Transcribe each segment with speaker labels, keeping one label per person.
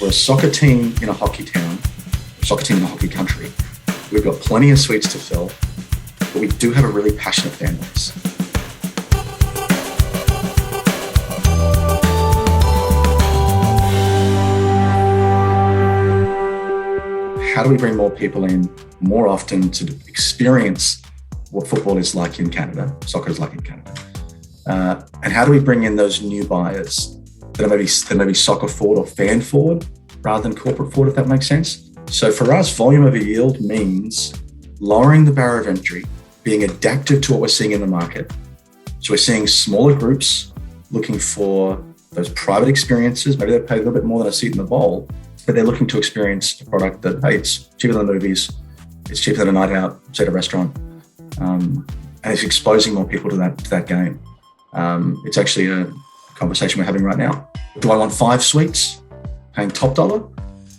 Speaker 1: We're a soccer team in a hockey town, a soccer team in a hockey country. We've got plenty of suites to fill, but we do have a really passionate fan base. How do we bring more people in more often to experience what football is like in Canada, soccer is like in Canada? And how do we bring in those new buyers that are maybe soccer forward or fan forward rather than corporate forward, if that makes sense? So for us, volume over yield means lowering the barrier of entry, being adaptive to what we're seeing in the market. So we're seeing smaller groups looking for those private experiences. Maybe they pay a little bit more than a seat in the bowl, but they're looking to experience a product that, hey, it's cheaper than the movies, it's cheaper than a night out, say at a restaurant, and it's exposing more people to that game. It's actually a conversation we're having right now. Do I want 5 suites paying top dollar, or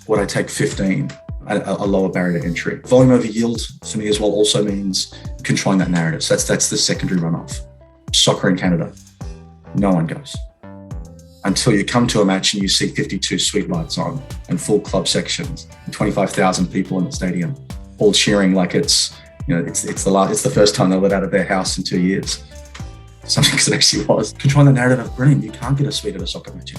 Speaker 1: would I take 15, a lower barrier to entry? Volume over yield for me as well also means controlling that narrative. So that's the secondary runoff. Soccer in Canada, no one goes. Until you come to a match and you see 52 suite lights on and full club sections and 25,000 people in the stadium, all cheering like it's the first time they let out of their house in 2 years. Something that actually was. Controlling the narrative of brilliant. You can't get a suite at a soccer match.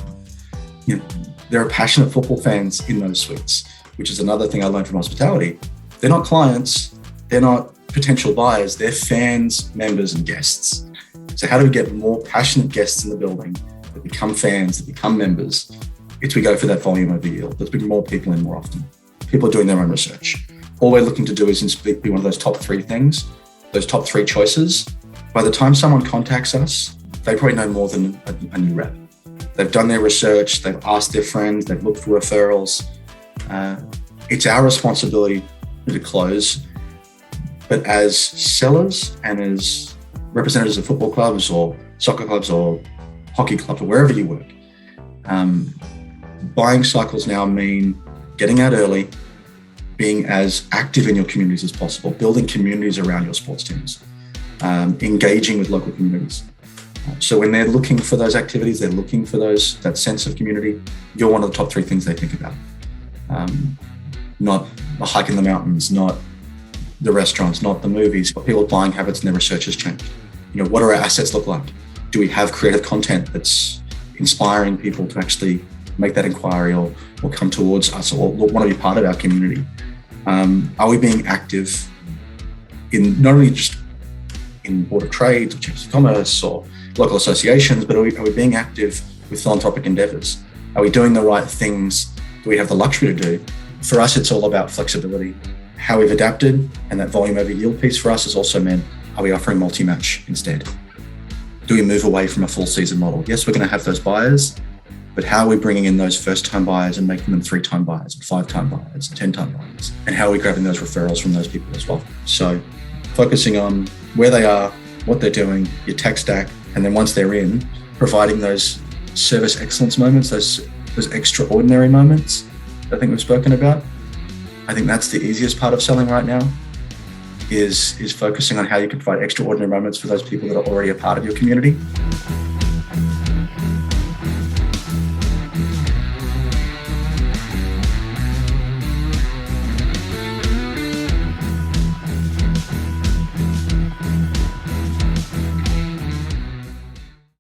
Speaker 1: There are passionate football fans in those suites, which is another thing I learned from hospitality. They're not clients. They're not potential buyers. They're fans, members, and guests. So how do we get more passionate guests in the building that become fans, that become members? It's we go for that volume over yield. Let's bring more people in more often. People are doing their own research. All we're looking to do is be one of those top 3 things, those top 3 choices. By the time someone contacts us, they probably know more than a new rep. They've done their research, they've asked their friends, they've looked for referrals. It's our responsibility to close. But as sellers and as representatives of football clubs or soccer clubs or hockey clubs or wherever you work, buying cycles now mean getting out early, being as active in your communities as possible, building communities around your sports teams. Engaging with local communities. So when they're looking for those activities, they're looking for that sense of community, you're one of the top 3 things they think about. Not a hike in the mountains, not the restaurants, not the movies, but people's buying habits and their research has changed. What do our assets look like? Do we have creative content that's inspiring people to actually make that inquiry or come towards us or want to be part of our community? Are we being active in not only just in Board of Trade or Chambers of Commerce or local associations, but are we being active with philanthropic endeavours? Are we doing the right things that we have the luxury to do? For us, it's all about flexibility. How we've adapted, and that volume over yield piece for us has also meant, are we offering multi-match instead? Do we move away from a full season model? Yes, we're going to have those buyers, but how are we bringing in those first-time buyers and making them 3-time buyers, 5-time buyers, 10-time buyers? And how are we grabbing those referrals from those people as well? So focusing on where they are, what they're doing, your tech stack, and then once they're in, providing those service excellence moments, those extraordinary moments that I think we've spoken about. I think that's the easiest part of selling right now, is focusing on how you can provide extraordinary moments for those people that are already a part of your community.